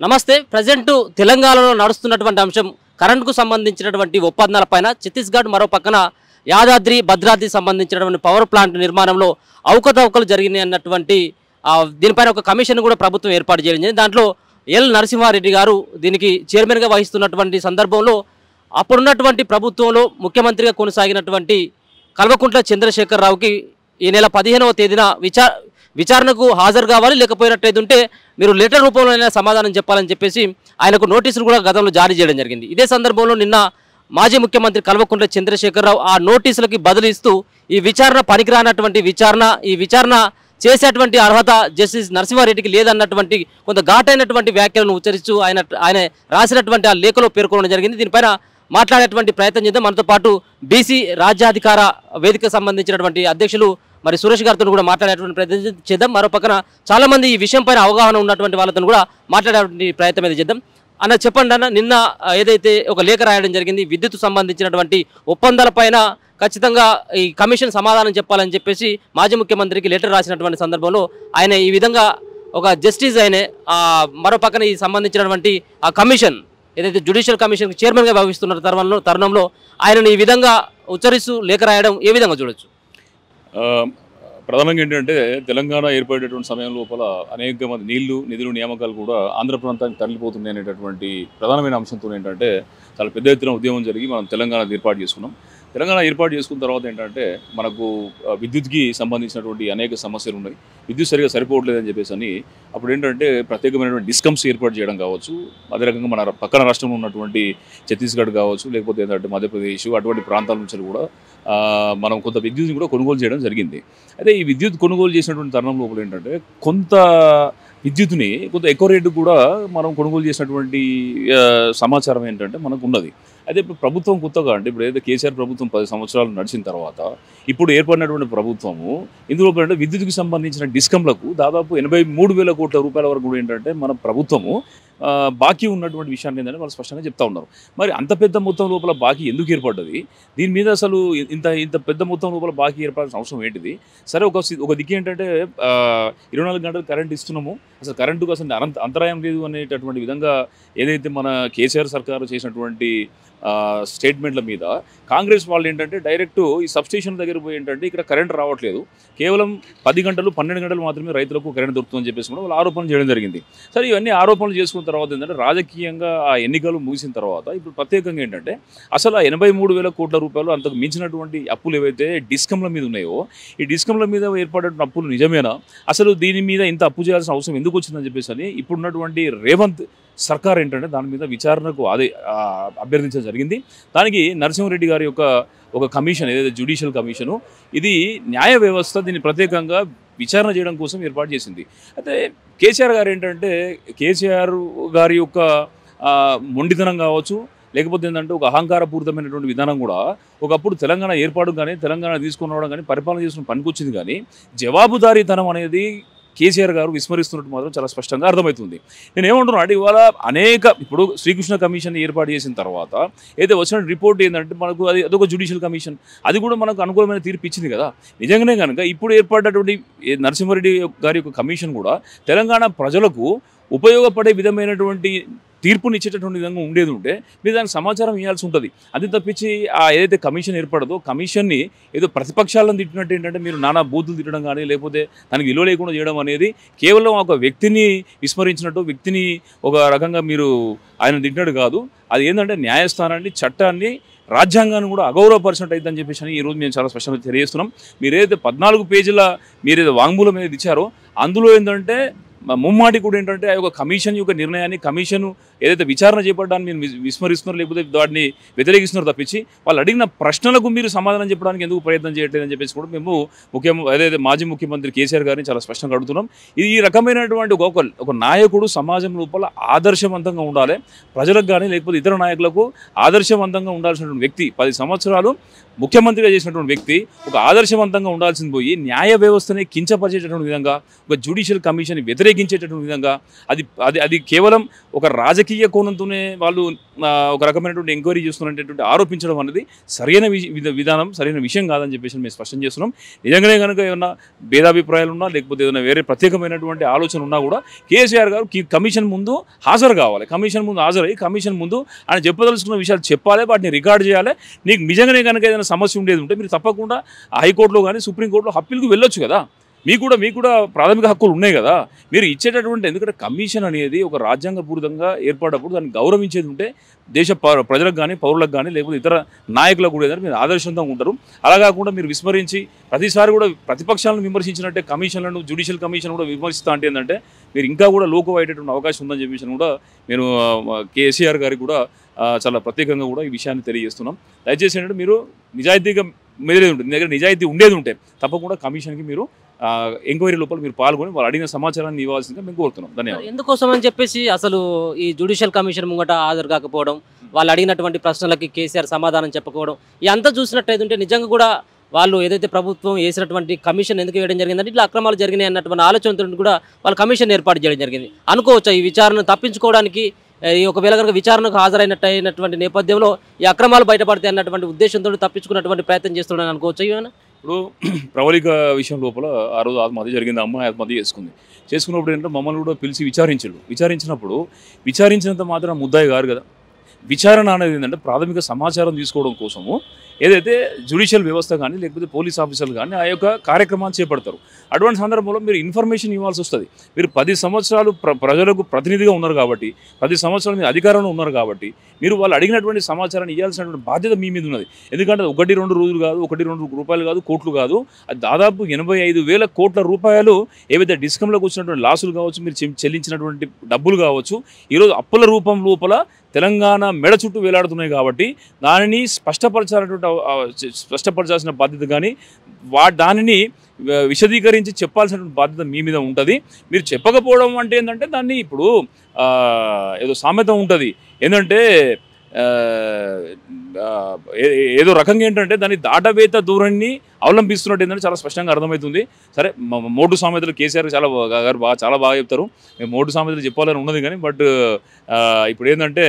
నమస్తే. ప్రజెంట్ తెలంగాణలో నడుస్తున్నటువంటి అంశం కరెంటుకు సంబంధించినటువంటి ఒప్పందాలపైన ఛత్తీస్గఢ్ మరో పక్కన యాదాద్రి భద్రాద్రి సంబంధించినటువంటి పవర్ ప్లాంట్ నిర్మాణంలో అవకతవకలు జరిగినాయి అన్నటువంటి దీనిపైన ఒక కమిషన్ కూడా ప్రభుత్వం ఏర్పాటు చేయించింది. దాంట్లో ఎల్ నరసింహారెడ్డి గారు దీనికి చైర్మన్గా వహిస్తున్నటువంటి సందర్భంలో అప్పుడున్నటువంటి ప్రభుత్వంలో ముఖ్యమంత్రిగా కొనసాగినటువంటి కల్వకుంట్ల చంద్రశేఖరరావుకి ఈ నెల 15వ తేదీన విచారణకు హాజరు కావాలి, లేకపోయినట్లయితే మీరు లెటర్ రూపంలో సమాధానం చెప్పాలని చెప్పేసి ఆయనకు నోటీసులు కూడా గతంలో జారీ చేయడం జరిగింది. ఇదే సందర్భంలో నిన్న మాజీ ముఖ్యమంత్రి కల్వకుంట్ల చంద్రశేఖరరావు ఆ నోటీసులకి బదులిస్తూ ఈ విచారణ పనికిరానటువంటి ఈ విచారణ చేసేటువంటి అర్హత జస్టిస్ నరసింహారెడ్డికి లేదన్నటువంటి కొంత ఘాటైనటువంటి వ్యాఖ్యలను ఉచ్చరిస్తూ ఆయన రాసినటువంటి ఆ లేఖలో పేర్కొనడం జరిగింది. దీనిపైన మాట్లాడేటువంటి ప్రయత్నం చేద్దాం. మనతో పాటు బీసీ రాజ్యాధికార వేదికకు సంబంధించినటువంటి అధ్యక్షులు మరి సురేష్ గారితో కూడా మాట్లాడేటువంటి ప్రయత్నం చేద్దాం. మరో పక్కన చాలా మంది ఈ విషయం పైన అవగాహన ఉన్నటువంటి వాళ్ళతో కూడా మాట్లాడేటువంటి ప్రయత్నం అయితే చేద్దాం. అన్న చెప్పండి అన్న, నిన్న ఏదైతే ఒక లేఖ రాయడం జరిగింది విద్యుత్ సంబంధించినటువంటి ఒప్పందాలపైన ఖచ్చితంగా ఈ కమిషన్ సమాధానం చెప్పాలని చెప్పేసి మాజీ ముఖ్యమంత్రికి లెటర్ రాసినటువంటి సందర్భంలో ఆయన ఈ విధంగా ఒక జస్టిస్ అయినే మరో పక్కన ఈ సంబంధించినటువంటి ఆ కమిషన్ ఏదైతే జ్యుడిషియల్ కమిషన్ చైర్మన్గా భావిస్తున్న తరుణంలో ఆయనను ఈ విధంగా ఉచ్చరిస్తూ లేఖ రాయడం ఏ విధంగా చూడొచ్చు? ప్రధానంగా ఏంటంటే తెలంగాణ ఏర్పడేటువంటి సమయం లోపల అనేక మంది నిధులు నియామకాలు కూడా ఆంధ్ర ప్రాంతానికి తరలిపోతున్నాయి అనేటటువంటి ప్రధానమైన అంశంతో ఏంటంటే చాలా పెద్ద ఎత్తున ఉద్యమం జరిగి మనం తెలంగాణ ఏర్పాటు చేసుకున్నాం. తెలంగాణ ఏర్పాటు చేసుకున్న తర్వాత ఏంటంటే మనకు విద్యుత్కి సంబంధించినటువంటి అనేక సమస్యలు ఉన్నాయి. విద్యుత్ సరిగా సరిపోవట్లేదని చెప్పేసి అని అప్పుడు ఏంటంటే ప్రత్యేకమైనటువంటి డిస్కమ్స్ ఏర్పాటు చేయడం కావచ్చు, అదే రకంగా మన పక్కన రాష్ట్రంలో ఉన్నటువంటి ఛత్తీస్గఢ్ కావచ్చు, లేకపోతే ఏంటంటే మధ్యప్రదేశ్ అటువంటి ప్రాంతాల నుంచి కూడా మనం కొంత విద్యుత్ని కూడా కొనుగోలు చేయడం జరిగింది. అయితే ఈ విద్యుత్ కొనుగోలు చేసినటువంటి తరుణం లోపల ఏంటంటే కొంత విద్యుత్ని కొంత ఎక్కువ రేటు కూడా మనం కొనుగోలు చేసినటువంటి సమాచారం ఏంటంటే మనకు ఉన్నది. అయితే ఇప్పుడు ప్రభుత్వం కొత్తగా అంటే ఇప్పుడు ఏదైతే కేసీఆర్ ప్రభుత్వం 10 సంవత్సరాలు నడిచిన తర్వాత ఇప్పుడు ఏర్పడినటువంటి ప్రభుత్వము ఇందులో అంటే విద్యుత్కి సంబంధించిన డిస్కంలకు దాదాపు 83,000 కోట్ల రూపాయల వరకు కూడా ఏంటంటే మన ప్రభుత్వము బాకీ ఉన్నటువంటి విషయాన్ని ఏంటంటే వాళ్ళు స్పష్టంగా చెప్తా ఉన్నారు. మరి అంత పెద్ద మొత్తం లోపల బాకీ ఎందుకు ఏర్పడ్డది? దీని మీద అసలు ఇంత పెద్ద మొత్తం లోపల బాకీ ఏర్పడాల్సిన అవసరం ఏంటిది? సరే, ఒక దిక్కు ఏంటంటే 24 గంటలు కరెంట్ ఇస్తున్నాము, అసలు కరెంటుకు అసలు అంతరాయం లేదు అనేటటువంటి విధంగా ఏదైతే మన కేసీఆర్ సర్కారు చేసినటువంటి స్టేట్మెంట్ల మీద కాంగ్రెస్ వాళ్ళు ఏంటంటే డైరెక్ట్ ఈ సబ్స్టేషన్ దగ్గర పోయి ఏంటంటే ఇక్కడ కరెంట్ రావట్లేదు, కేవలం 10 గంటలు 12 గంటలు మాత్రమే రైతులకు కరెంట్ దొరుకుతుందని చెప్పేసి కూడా వాళ్ళు ఆరోపణలు చేయడం జరిగింది. సరే, ఇవన్నీ ఆరోపణలు చేసుకున్న తర్వాత ఏంటంటే రాజకీయంగా ఆ ఎన్నికలు ముగిసిన తర్వాత ఇప్పుడు ప్రత్యేకంగా ఏంటంటే అసలు ఆ 83,000 కోట్ల రూపాయలు అంతకు మించినటువంటి అప్పులు ఏవైతే డిస్కంల మీద ఉన్నాయో ఈ డిస్కంల మీద ఏర్పడిన అప్పులు నిజమేనా? అసలు దీని మీద ఇంత అప్పు చేయాల్సిన అవసరం ఎందుకు వచ్చిందని చెప్పేసి అని ఇప్పుడున్నటువంటి రేవంత్ సర్కార్ ఏంటంటే దాని మీద విచారణకు అభ్యర్థించడం జరిగింది. దానికి నరసింహారెడ్డి గారి ఒక కమిషన్ ఏదైతే జ్యుడిషియల్ కమిషను, ఇది న్యాయ వ్యవస్థ దీన్ని ప్రత్యేకంగా విచారణ చేయడం కోసం ఏర్పాటు చేసింది. అయితే కేసీఆర్ గారు ఏంటంటే కేసీఆర్ గారి యొక్క మొండితనం కావచ్చు, లేకపోతే ఏంటంటే ఒక అహంకారపూరితమైనటువంటి విధానం కూడా ఒకప్పుడు తెలంగాణ ఏర్పాటు కానీ తెలంగాణ తీసుకుని రావడం కానీ పరిపాలన చేసుకుని పనికొచ్చింది. కానీ జవాబుదారీతనం అనేది కేసీఆర్ గారు విస్మరిస్తున్నట్టు మాత్రం చాలా స్పష్టంగా అర్థమవుతుంది. నేను ఏమంటున్నా అంటే ఇవాళ ఇప్పుడు శ్రీకృష్ణ కమిషన్ ఏర్పాటు చేసిన తర్వాత అయితే వచ్చిన రిపోర్ట్ ఏంటంటే మనకు అదొక జ్యుడిషియల్ కమిషన్, అది కూడా మనకు అనుకూలమైన తీర్పు ఇచ్చింది కదా. నిజంగానే కనుక ఇప్పుడు ఏర్పడినటువంటి నరసింహారెడ్డి గారి యొక్క కమిషన్ కూడా తెలంగాణ ప్రజలకు ఉపయోగపడే విధమైనటువంటి తీర్పునిచ్చేటటువంటి విధంగా ఉండేది ఉంటే మీరు దానికి సమాచారం ఇవ్వాల్సి ఉంటుంది. అది తప్పించి ఏదైతే కమిషన్ ఏర్పడదో కమిషన్ని ఏదో ప్రతిపక్షాలను తిట్టినట్టు ఏంటంటే మీరు నానా బూతులు తిట్టడం కానీ లేకపోతే దానికి విలువ లేకుండా చేయడం అనేది కేవలం ఒక వ్యక్తిని విస్మరించినట్టు, వ్యక్తిని ఒక రకంగా మీరు ఆయన తిట్టినట్టు కాదు. అది ఏంటంటే న్యాయస్థానాన్ని, చట్టాన్ని, రాజ్యాంగాన్ని కూడా అగౌరవపరిచినట్టు అయిద్దని చెప్పేసి అని ఈరోజు మేము చాలా స్పష్టంగా తెలియజేస్తున్నాం. మీరేదైతే 14 పేజీల మీరేదో వాంగ్మూలం ఏది ఇచ్చారో అందులో ఏంటంటే ముమ్మాటి కూడా ఏంటంటే ఆ యొక్క కమిషన్ యొక్క నిర్ణయాన్ని, కమిషన్ ఏదైతే విచారణ చేపట్టడాన్ని మీరు విస్మరిస్తున్నారు, లేకపోతే వాటిని వ్యతిరేకిస్తున్నారు తప్పించి వాళ్ళు అడిగిన ప్రశ్నలకు మీరు సమాధానం చెప్పడానికి ఎందుకు ప్రయత్నం చేయట్లేదని చెప్పేసి కూడా మేము ఏదైతే మాజీ ముఖ్యమంత్రి కేసీఆర్ గారిని చాలా స్పష్టంగా అడుగుతున్నాం. ఇది ఈ రకమైనటువంటి ఒక నాయకుడు సమాజం లోపల ఆదర్శవంతంగా ఉండాలి, ప్రజలకు కానీ లేకపోతే ఇతర నాయకులకు ఆదర్శవంతంగా ఉండాల్సినటువంటి వ్యక్తి, 10 సంవత్సరాలు ముఖ్యమంత్రిగా చేసినటువంటి వ్యక్తి ఒక ఆదర్శవంతంగా ఉండాల్సింది పోయి న్యాయ వ్యవస్థని కించపరిచేటటువంటి విధంగా, ఒక జ్యుడిషియల్ కమిషన్ వ్యతిరేకించేటటువంటి విధంగా అది కేవలం ఒక రాజకీయ కోణంతోనే వాళ్ళు ఒక రకమైనటువంటి ఎంక్వైరీ చేస్తున్నటువంటి ఆరోపించడం అనేది సరైన విధానం, సరైన విషయం కాదని చెప్పేసి మేము స్పష్టం చేస్తున్నాం. నిజంగానే కనుక ఏమన్నా భేదాభిప్రాయాలు ఉన్నా, లేకపోతే ఏదైనా వేరే ప్రత్యేకమైనటువంటి ఆలోచన ఉన్నా కూడా కేసీఆర్ గారు కమిషన్ ముందు హాజరు కావాలి. కమిషన్ ముందు హాజరై కమిషన్ ముందు ఆయన చెప్పదలుచుకున్న విషయాలు చెప్పాలి, వాటిని రికార్డ్ చేయాలి. నీకు నిజంగానే కనుక ఏదైనా సమస్య ఉండేది ఉంటే మీరు తప్పకుండా హైకోర్టులో కానీ సుప్రీంకోర్టులో అప్పీల్కి వెళ్ళొచ్చు కదా. మీకు కూడా ప్రాథమిక హక్కులు ఉన్నాయి కదా. మీరు ఇచ్చేటటువంటి, ఎందుకంటే కమిషన్ అనేది ఒక రాజ్యాంగపూరితంగా ఏర్పడినప్పుడు దాన్ని గౌరవించేది ఉంటే దేశ ప్రజలకు కానీ, పౌరులకు కానీ, లేకపోతే ఇతర నాయకులకు కూడా ఏదైనా మీరు ఆదర్శంగా ఉంటారు. అలా కాకుండా మీరు విస్మరించి ప్రతిసారి కూడా ప్రతిపక్షాలను విమర్శించినట్టే కమిషన్లను, జ్యుడిషియల్ కమిషన్ కూడా విమర్శిస్తా అంటే ఏంటంటే మీరు ఇంకా కూడా లోకం అయ్యేటటువంటి అవకాశం ఉందని చెప్పేసి కూడా నేను కేసీఆర్ గారికి కూడా చాలా ప్రత్యేకంగా కూడా ఈ విషయాన్ని తెలియజేస్తున్నాం. దయచేసి ఏంటంటే మీరు నిజాయితీగా మెదిలేది ఉంటుంది, మీ దగ్గర నిజాయితీ ఉండేది ఉంటే తప్పకుండా కమిషన్కి మీరు ఎంక్వైరీ లోపల మీరు పాల్గొని వాళ్ళు అడిగిన సమాచారాన్ని ఇవ్వాల్సిందిగా మేము కోరుతున్నాం. ధన్యవాదాలు. ఎందుకోసం అని చెప్పేసి అసలు ఈ జ్యుడిషియల్ కమిషన్ ముంగట హాజరు కాకపోవడం, వాళ్ళు అడిగినటువంటి ప్రశ్నలకి కేసీఆర్ సమాధానం చెప్పకపోవడం, ఇదంతా చూసినట్టయితే నిజంగా కూడా వాళ్ళు ఏదైతే ప్రభుత్వం వేసినటువంటి కమిషన్ ఎందుకు వేయడం జరిగిందంటే ఇట్లా అక్రమాలు జరిగినాయి అన్నటువంటి ఆలోచనతో కూడా వాళ్ళు కమిషన్ ఏర్పాటు చేయడం జరిగింది అనుకోవచ్చు. ఈ విచారణను తప్పించుకోవడానికి ఒకవేళ కనుక విచారణకు హాజరైనటువంటి నేపథ్యంలో ఈ అక్రమాలు బయటపడతాయి అన్నటువంటి ఉద్దేశంతో తప్పించుకున్నటువంటి ప్రయత్నం చేస్తున్నాను అనుకోవచ్చు. ఇవన్నీ ఇప్పుడు ప్రవళిక విషయం లోపల ఆ రోజు ఆత్మహత్య జరిగింది, అమ్మాయి ఆత్మహత్య చేసుకున్నప్పుడు ఏంటంటే మమ్మల్ని కూడా పిలిచి విచారించినప్పుడు విచారించినంత మాత్రం ముద్దాయి గారు కదా. విచారణ అనేది ఏంటంటే ప్రాథమిక సమాచారం తీసుకోవడం కోసము ఏదైతే జ్యుడిషియల్ వ్యవస్థ కానీ, లేకపోతే పోలీస్ ఆఫీసర్లు కానీ ఆ యొక్క కార్యక్రమాన్ని చేపడతారు. అటువంటి సందర్భంలో మీరు ఇన్ఫర్మేషన్ ఇవ్వాల్సి వస్తుంది. మీరు 10 సంవత్సరాలు ప్రజలకు ప్రతినిధిగా ఉన్నారు కాబట్టి, 10 సంవత్సరాలు మీరు అధికారంలో ఉన్నారు కాబట్టి మీరు వాళ్ళు అడిగినటువంటి సమాచారాన్ని ఇవ్వాల్సినటువంటి బాధ్యత మీ మీద ఉన్నది. ఎందుకంటే 1-2 రోజులు కాదు, 1-2 రూపాయలు కాదు, కోట్లు కాదు, అది దాదాపు 85,000 కోట్ల రూపాయలు ఏవైతే డిస్కంలోకి వచ్చినటువంటి లాసులు కావచ్చు, మీరు చెల్లించినటువంటి డబ్బులు కావచ్చు, ఈరోజు అప్పుల రూపం లోపల తెలంగాణ మెడ చుట్టూ వేలాడుతున్నాయి. కాబట్టి దానిని స్పష్టపరచాల్సిన బాధ్యత కానీ దానిని విశదీకరించి చెప్పాల్సినటువంటి బాధ్యత మీ మీద ఉంటుంది. మీరు చెప్పకపోవడం అంటే ఏంటంటే దాన్ని ఇప్పుడు ఏదో సామెత ఉంటుంది ఏంటంటే ఏదో రకంగా ఏంటంటే దాన్ని దాటవేత ధోరణిని అవలంబిస్తున్నట్టు ఏంటంటే చాలా స్పష్టంగా అర్థమవుతుంది. సరే, మోటు సామెతలు కేసీఆర్ చాలా బాగా చెప్తారు. మేము మోటు సామెతలు చెప్పాలని ఉన్నది కానీ బట్ ఇప్పుడు ఏంటంటే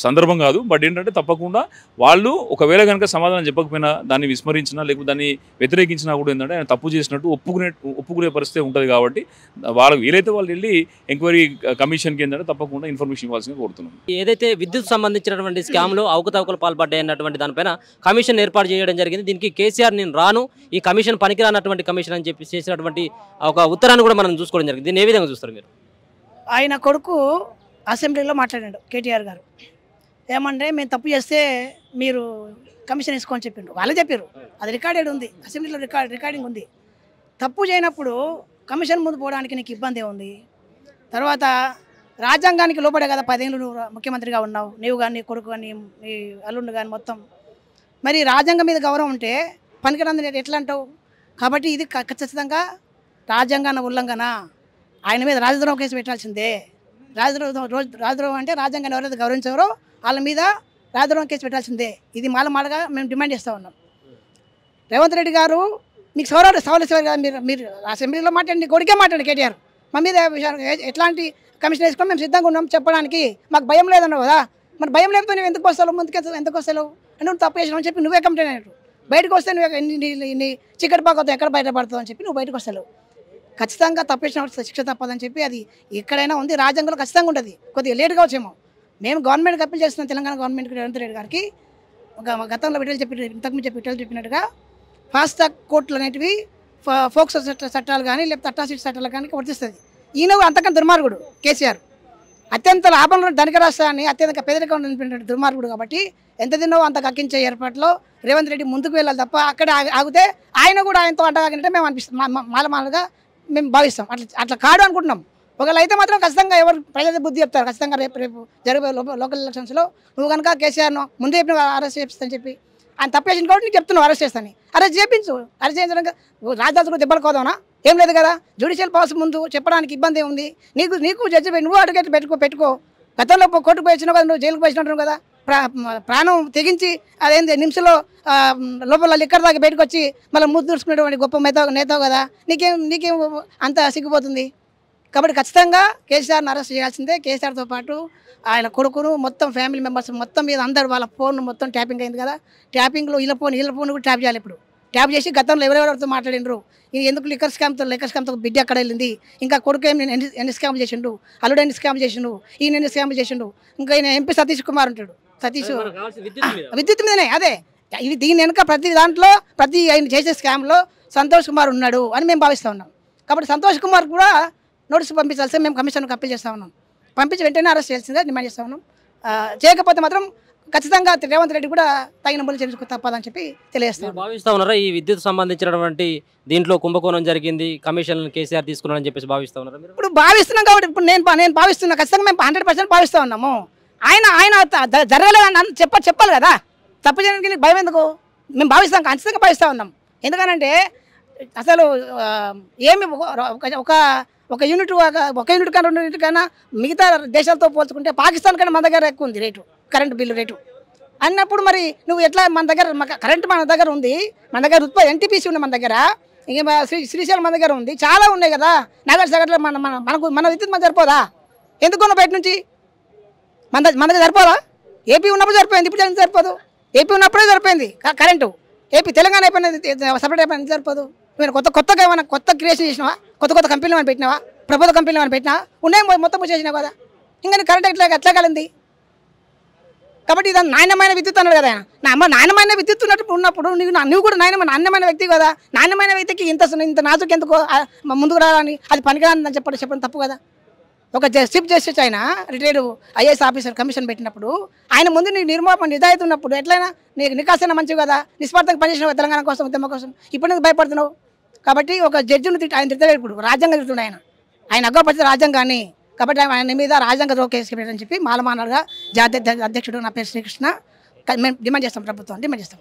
సందర్భం కాదు. బట్ ఏంటంటే తప్పకుండా వాళ్ళు ఒకవేళ కనుక సమాధానం చెప్పకపోయినా, దాన్ని విస్మరించినా, లేకపోతే దాన్ని వ్యతిరేకించినా కూడా ఏంటంటే ఆయన తప్పు చేసినట్టు ఒప్పుకునే పరిస్థితి ఉంటుంది. కాబట్టి వాళ్ళకి వీలైతే వాళ్ళు వెళ్ళి ఎంక్వైరీ కమిషన్కి ఏంటంటే తప్పకుండా ఇన్ఫర్మేషన్ ఇవ్వాల్సిందిగా కోరుతున్నాం. ఏదైతే విద్యుత్ సంబంధించినటువంటి స్కామ్లో అవకతవకలు పాల్పడ్డాయి అన్నటువంటి దానిపైన కమిషన్ ఏర్పాటు చేయడం జరిగింది. దీనికి కేసీఆర్ నేను రాను, ఈ కమిషన్ పనికిరానటువంటి కమిషన్ అని చెప్పి చేసినటువంటి ఒక ఉత్తరాన్ని కూడా మనం చూసుకోవడం జరిగింది. దీన్ని ఏ విధంగా చూస్తారు మీరు? ఆయన కొడుకు అసెంబ్లీలో మాట్లాడాడు కేటీఆర్ గారు. ఏమంటే మేము తప్పు చేస్తే మీరు కమిషన్ వేసుకోని చెప్పిండు. వాళ్ళే చెప్పారు, అది రికార్డెడ్ ఉంది, అసెంబ్లీలో రికార్డింగ్ ఉంది. తప్పు చేయనప్పుడు కమిషన్ ముందు పోవడానికి నీకు ఇబ్బంది ఏముంది? తర్వాత రాజ్యాంగానికి లోపడే కదా 10 ఏళ్ళు నువ్వు ముఖ్యమంత్రిగా ఉన్నావు, నీవు కానీ, నీ కొడుకు కానీ, నీ అల్లుండు కానీ మొత్తం. మరి రాజ్యాంగం మీద గౌరవం ఉంటే పనికిరాంది ఎట్లా అంటావు? కాబట్టి ఇది ఖచ్చితంగా రాజ్యాంగాన్ని ఉల్లంఘన. ఆయన మీద రాజద్రోహం కేసు పెట్టాల్సిందే. రాజద్రోహం అంటే రాజ్యాంగాన్ని ఎవరైతే గౌరవించారో వాళ్ళ మీద రాజద్రోహం కేసు పెట్టాల్సిందే. ఇది మాలగా మేము డిమాండ్ చేస్తూ ఉన్నాం. రేవంత్ రెడ్డి గారు మీకు సవాలు కదా, మీరు అసెంబ్లీలో మాట్లాడండి, కొడుకే మాట్లాడండి. కేటీఆర్ మా మీద ఎట్లాంటి కమిషన్ వేసుకొని మేము సిద్ధంగా ఉన్నాం చెప్పడానికి. మాకు భయం లేదన్నావు కదా, మరి భయం లేకపోతే నువ్వు ఎందుకు వస్తావు, ఎందుకు వస్తావు అని నువ్వు తప్పు చేసినావు అని చెప్పి నువ్వే కంప్లైంట్ అయినట్టు. బయటకు వస్తే నువ్వు నీ చికెట్ పాకతో ఎక్కడ బయటపడతావు అని చెప్పి నువ్వు బయటకు వస్తావు. ఖచ్చితంగా తప్పేసిన శిక్ష తప్పదని చెప్పి అది ఎక్కడైనా ఉంది, రాజ్యాంగంలో ఖచ్చితంగా ఉంటుంది. కొద్దిగా లేట్గా వచ్చేమో మేము గవర్నమెంట్కి అప్పీల్ చేస్తున్నాం, తెలంగాణ గవర్నమెంట్కి, రేవంత్ రెడ్డి గారికి. గతంలో ఇంతకుముందు చెప్పినట్టుగా ఫాస్ట్ ట్రాక్ కోర్టులు అనేటివి ఫోక్సో చట్టాలు కానీ, లేకపోతే అట్రాసిటీ చట్టాలు కానీ వర్తిస్తుంది. ఈయన అంతకన్నా దుర్మార్గుడు కేసీఆర్. అత్యంత లాభంలో ధనిక రాష్ట్రాన్ని అత్యంత పేదరికం ఉన్నటువంటి దుర్మార్గుడు. కాబట్టి ఎంత తిన్నో అంత కక్కించే ఏర్పాట్లో రేవంత్ రెడ్డి ముందుకు వెళ్ళాలి తప్ప అక్కడ ఆగితే ఆయన కూడా ఆయనతో అడ్డగానంటే మేము అనిపిస్తాం, మాలగా మేము భావిస్తాం. అట్లా కాడు అనుకుంటున్నాం. ఒకవేళ అయితే మాత్రం ఖచ్చితంగా ఎవరు ప్రజల బుద్ధి చెప్తారు. ఖచ్చితంగా రేపు జరిగే లోకల్ ఎలక్షన్స్లో నువ్వు కనుక కేసీఆర్ను ముందు చెప్పిన అరెస్ట్ చేపిస్తాను చెప్పి ఆయన తప్పేసింది కాబట్టి నీకు చెప్తున్నావు అరెస్ట్ చేస్తాను. అరెస్ట్ చేయించు. అరెస్ట్ చేయించడానికి రాజధాని దెబ్బలు కోదావునా? ఏం లేదు కదా. జ్యుడిషియల్ పవర్స్ ముందు చెప్పడానికి ఇబ్బంది ఏముంది? నీకు జడ్జి నువ్వు అడ్వకేట్ పెట్టుకో. గతంలో కోర్టుకు పోయినావు కదా, నువ్వు జైలుకు పోయినట్టు కదా, ప్రాణం తెగించి అదేంటి నిమిషంలో లోపల లిక్కర్ దాకా బయటకు వచ్చి మళ్ళీ ముద్దు దుడుచుకునేటువంటి గొప్ప నేతావు కదా. నీకేం అంత సిగ్గిపోతుంది? కాబట్టి ఖచ్చితంగా కేసీఆర్ని అరెస్ట్ చేయాల్సిందే. కేసీఆర్తో పాటు ఆయన కొడుకును మొత్తం ఫ్యామిలీ మెంబర్స్ మొత్తం మీద అందరు వాళ్ళ ఫోన్ మొత్తం ట్యాపింగ్ అయింది కదా, ట్యాపింగ్లో వీళ్ళ ఫోన్ కూడా ట్యాప్ చేయాలి. ఇప్పుడు ట్యాప్ చేసి గతంలో ఎవరెవరితో మాట్లాడినరు, ఇది ఎందుకు లిక్కర్ స్కామ్తో బిడ్డ అక్కడ వెళ్ళింది, ఇంకా కొడుకు ఏమి ఎన్ని స్కామ్ చేసిండు, అల్లుడు ఎన్ని స్కామ్ చేసిండు, ఈయన ఎన్ని స్కామ్ చేసిండు, ఇంకా ఈయన ఎంపీ సతీష్ కుమార్ ఉంటాడు, సతీష్ విద్యుత్ మీదనే. అదే ఇది దీని వెనుక ప్రతి దాంట్లో ప్రతి ఆయన చేసే స్కామ్లో సంతోష్ కుమార్ ఉన్నాడు అని మేము భావిస్తూ ఉన్నాం. కాబట్టి సంతోష్ కుమార్ కూడా నోటీసు పంపించాల్సి మేము కమిషన్కి అప్పీల్ చేస్తూ ఉన్నాం. పంపించి వెంటనే అరెస్ట్ చేయాల్సిందే డిమాండ్ చేస్తూ ఉన్నాం. చేయకపోతే మాత్రం ఖచ్చితంగా రేవంత్ రెడ్డి కూడా తగిన బలి చెల్లించుకు తప్పదని చెప్పి తెలియజేస్తాం. భావిస్తూ ఉన్నారా ఈ విద్యుత్ సంబంధించినటువంటి దీంట్లో కుంభకోణం జరిగింది, కమిషన్ కేసీఆర్ తీసుకున్నారని చెప్పేసి భావిస్తూ ఉన్నారా మీరు? ఇప్పుడు భావిస్తున్నాం కాబట్టి ఇప్పుడు నేను భావిస్తున్నా, ఖచ్చితంగా మేము 100% భావిస్తూ ఉన్నాము. ఆయన జరగలేదని చెప్పాలి కదా, తప్పు చేయడానికి భయం ఎందుకు? మేము భావిస్తాం, ఖచ్చితంగా భావిస్తూ ఉన్నాం. ఎందుకనంటే అసలు ఏమి ఒక యూనిట్ కన్నా 2 యూనిట్ కన్నా మిగతా దేశాలతో పోల్చుకుంటే పాకిస్తాన్ కన్నా మన దగ్గర ఎక్కువ ఉంది రేటు, కరెంటు బిల్లు రేటు అన్నప్పుడు మరి నువ్వు ఎట్లా? మన దగ్గర కరెంటు మన దగ్గర ఉంది, మన దగ్గర ఎన్టీపీసీ ఉంది, మన దగ్గర ఇంకా శ్రీశైలం మన దగ్గర ఉంది, చాలా ఉన్నాయి కదా. నాగర్ సాగర్లో మన విద్యుత్ మన సరిపోదా? ఎందుకున్న బయట నుంచి మన దగ్గర సరిపోదా? ఏపీ ఉన్నప్పుడు సరిపోయింది, ఇప్పుడు సరిపోదు. ఏపీ ఉన్నప్పుడే సరిపోయింది కరెంటు, ఏపీ తెలంగాణ అయిపోయినది సపరేట్ అయిపోయింది, సరిపోదు. నేను కొత్తగా ఏమైనా కొత్త క్రియేషన్ చేసినావా? కొత్త కంపెనీలు ఏమైనా పెట్టినావా? ప్రభుత్వ కంపెనీలు ఏమైనా పెట్టినా? ఉన్నాయి, మొత్తం చేసినావు కదా. ఇంకా కరెంట్ ఎట్లా కలింది? కాబట్టి ఇది నాణ్యమైన విద్యుత్ అన్నాడు కదా ఆయన. నాణ్యమైన విద్యుత్ ఉన్నప్పుడు నువ్వు కూడా నాణ్యమైన వ్యక్తి కదా. నాణ్యమైన వ్యక్తికి ఇంత నాజుకు ఎందుకు ముందుకు రావాలని, అది పనికిరాని చెప్పడం తప్పు కదా. ఒక చీఫ్ జస్టిస్ ఆయన రిటైర్డ్ ఐఏఎస్ ఆఫీసర్ కమిషన్ పెట్టినప్పుడు ఆయన ముందు నీకు నిర్మాపం నిజాయితీ ఉన్నప్పుడు ఎట్లయినా నీకు నికాసైనా మంచివి కదా, నిస్వార్థంగా పనిచేసినావు తెలంగాణ కోసం, ఉద్యమం కోసం. ఇప్పుడు నీకు భయపడుతున్నావు. కాబట్టి ఒక జడ్జిని ఆయన తిట్టలేదు, ఇప్పుడు రాజ్యాంగం తిడుతున్నాడు ఆయన అగ్గపరిచిన రాజ్యాంగాన్ని. కాబట్టి ఆయన మీద రాజ్యాంగ ద్రోహ కేసు పెట్టని చెప్పి మాలమానగా జాతీయ అధ్యక్షుడు నా పేరు శ్రీకృష్ణ మేము డిమాండ్ చేస్తాం, ప్రభుత్వం డిమాండ్ చేస్తాం.